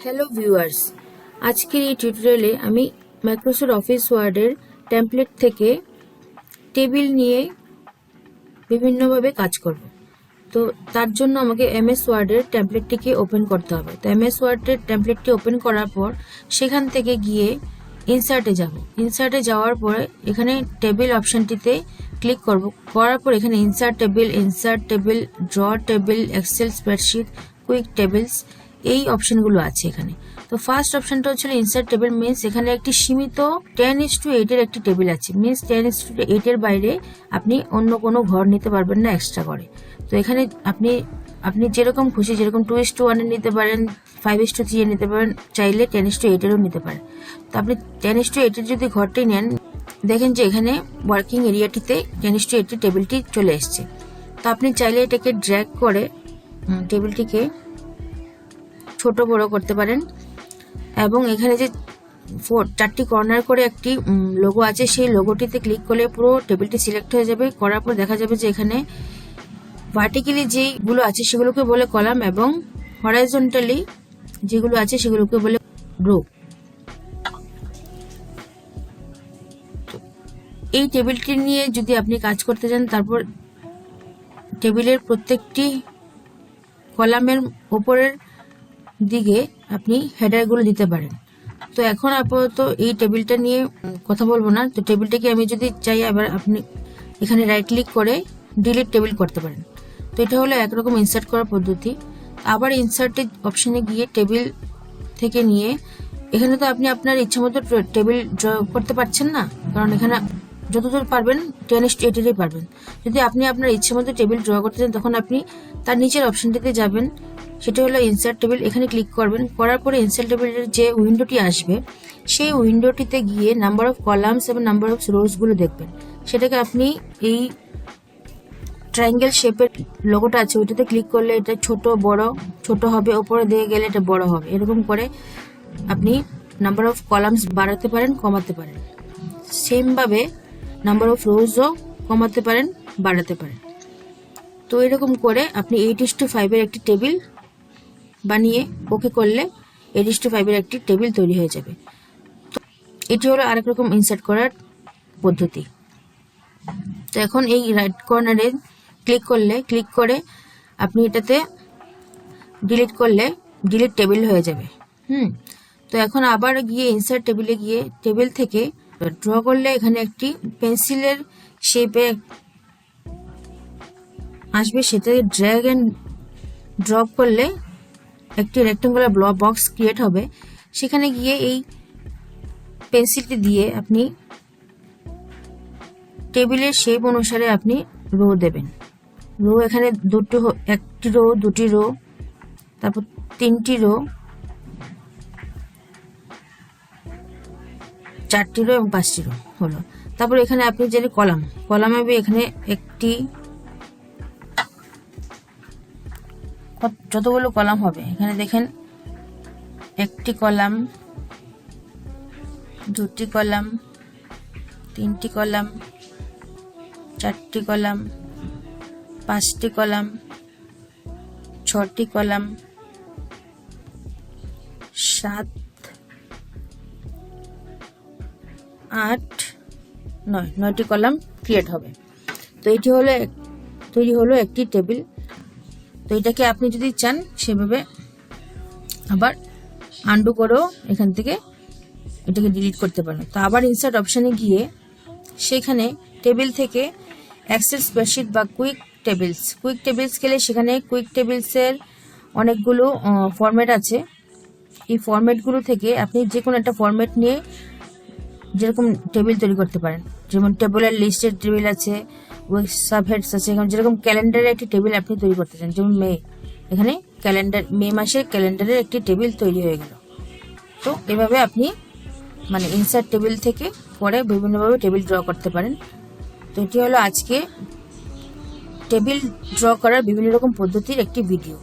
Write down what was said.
Hello viewers, আজকের এই টিউটোরিয়ালে আমি মাইক্রোসফট অফিস ওয়ার্ডের টেমপ্লেট থেকে টেবিল নিয়ে বিভিন্নভাবে কাজ করব। তো তার জন্য আমাকে এমএস ওয়ার্ডের টেমপ্লেটটিকে ওপেন করতে হবে। তো এমএস ওয়ার্ডের টেমপ্লেটটি ওপেন করার পর সেখান থেকে গিয়ে ইনসার্টে যাব। ইনসার্টে যাওয়ার পরে এখানে টেবিল অপশানটিতে ক্লিক করব। করার পর এখানে insert table, draw table, Excel spreadsheet, quick tables এই অপশনগুলো আছে এখানে। তো ফার্স্ট অপশনটা হচ্ছে ইনসার্ট টেবিল, মিনস এখানে একটি সীমিত 10:8 এর একটি টেবিল আছে, মিনস 10:8 এর বাইরে আপনি অন্য কোনো ঘর নিতে পারবেন না এক্সট্রা করে। তো এখানে আপনি যেরকম খুশি, যেরকম 2:1 এর নিতে পারেন, 5:3 এর নিতে পারেন, চাইলে 10:8 এরও নিতে পারেন। তো আপনি 10:8 এর যদি ঘরটি নেন, দেখেন যে এখানে ওয়ার্কিং এরিয়াটিতে 10:8 টেবিলটি চলে এসছে। তো আপনি চাইলে এটাকে ড্র্যাগ করে টেবিলটিকে ছোট বড় করতে পারেন, এবং এখানে যে 4টি কর্নার করে একটি লোগো আছে, সেই লোগোটিতে ক্লিক করলে পুরো টেবিলটি সিলেক্ট হয়ে যাবে। করার পর দেখা যাবে যে এখানে ভার্টিক্যালি যেগুলো আছে সেগুলোকে বলে কলাম, এবং হরাইজন্টালি যেগুলো আছে সেগুলোকে বলে রো। এই টেবিলটি নিয়ে যদি আপনি কাজ করতে চান, তারপর টেবিলের প্রত্যেকটি কলামের উপরের দিকে আপনি হেডারগুলো দিতে পারেন। তো এখন আপাতত এই টেবিলটা নিয়ে কথা বলবো না। তো টেবিলটাকে আমি যদি চাই, আবার আপনি এখানে রাইট ক্লিক করে ডিলিট টেবিল করতে পারেন। তো এটা হলো একরকম ইনসার্ট করার পদ্ধতি। আবার ইনসার্টের অপশনে গিয়ে টেবিল থেকে নিয়ে এখানে তো আপনি আপনার ইচ্ছা মতো টেবিল ড্র করতে পারছেন না, কারণ এখানে যতদূর পারবেন 10:8 পারবেন। যদি আপনি আপনার ইচ্ছে মতো টেবিল ড্র করতে চান, তখন আপনি তার নিচের অপশনটিতে যাবেন, সেটা হলো ইনসার্ট টেবিল। এখানে ক্লিক করবেন। করার পরে ইনসার্ট টেবিলের যে উইন্ডোটি আসবে, সেই উইন্ডোটিতে গিয়ে নাম্বার অফ কলামস এবং নাম্বার অফ রোজগুলো দেখবেন। সেটাকে আপনি এই ট্রায়াঙ্গেল শেপের লোগোটা আছে ওইটাতে ক্লিক করলে এটা ছোট হবে, ওপরে দিয়ে গেলে এটা বড় হবে। এরকম করে আপনি নাম্বার অফ কলামস বাড়াতে পারেন, কমাতে পারেন। সেমভাবে নাম্বার অফ রোজও কমাতে পারেন, বাড়াতে পারেন। তো এরকম করে আপনি 8:5 এর একটি টেবিল বানিয়ে ওকে করলে 8:5 এর একটি টেবিল তৈরি হয়ে যাবে। তো এটি হলো আরেক রকম ইনসার্ট করার পদ্ধতি। তো এখন এই রাইট কর্নারে ক্লিক করে আপনি এটাতে ডিলিট করলে ডিলিট টেবিল হয়ে যাবে। তো এখন আবার গিয়ে ইনসার্ট টেবিলে গিয়ে টেবিল থেকে ড্র করলে এখানে একটি পেন্সিলের শেপে আসবে, সেটাকে ড্র্যাগ এন্ড ড্রপ করলে একটি রেক্টেঙ্গুলার বক্স ক্রিয়েট হবে। সেখানে গিয়ে এই পেন্সিলটি দিয়ে আপনি টেবিলের শেপ অনুসারে আপনি রো দেবেন। রো এখানে একটি রো, দুটি রো, তারপর 3টি রো, 4টি রো এবং 5টি রো হলো। তারপর এখানে আপনি যে কলামে এখানে একটি, যতগুলো কলাম হবে এখানে দেখেন, 1টি কলাম, 2টি কলাম, 3টি কলাম, 4টি কলাম, 5টি কলাম, 6টি কলাম, 7, 8, 9টি কলাম ক্রিয়েট হবে। তো এটি হলো তৈরি হলো একটি টেবিল। তো এটাকে আপনি যদি চান সেভাবে আবার আন্ডু করেও এখান থেকে এটাকে ডিলিট করতে পারেন। তো আবার ইনসার্ট অপশানে গিয়ে সেখানে টেবিল থেকে এক্সেল স্প্রেডশিট বা কুইক টেবিলস গেলে সেখানে কুইক টেবিলসের অনেকগুলো ফরম্যাট আছে। এই ফরম্যাটগুলো থেকে আপনি যে কোনো একটা ফরম্যাট নিয়ে যেরকম টেবিল তৈরি করতে পারেন। যেমন টেবিলের লিস্টের টেবিল আছে, উইক সাবহেডস আছে। এখন যেরকম ক্যালেন্ডারের একটি টেবিল আপনি তৈরি করতে চান, যেমন এখানে মে মাসের ক্যালেন্ডারের একটি টেবিল তৈরি হয়ে গেল। তো এভাবে আপনি ইনসার্ট টেবিল থেকে পরে বিভিন্নভাবে টেবিল ড্র করতে পারেন। তো এটি হলো আজকে টেবিল ড্র করার বিভিন্ন রকম পদ্ধতির একটি ভিডিও।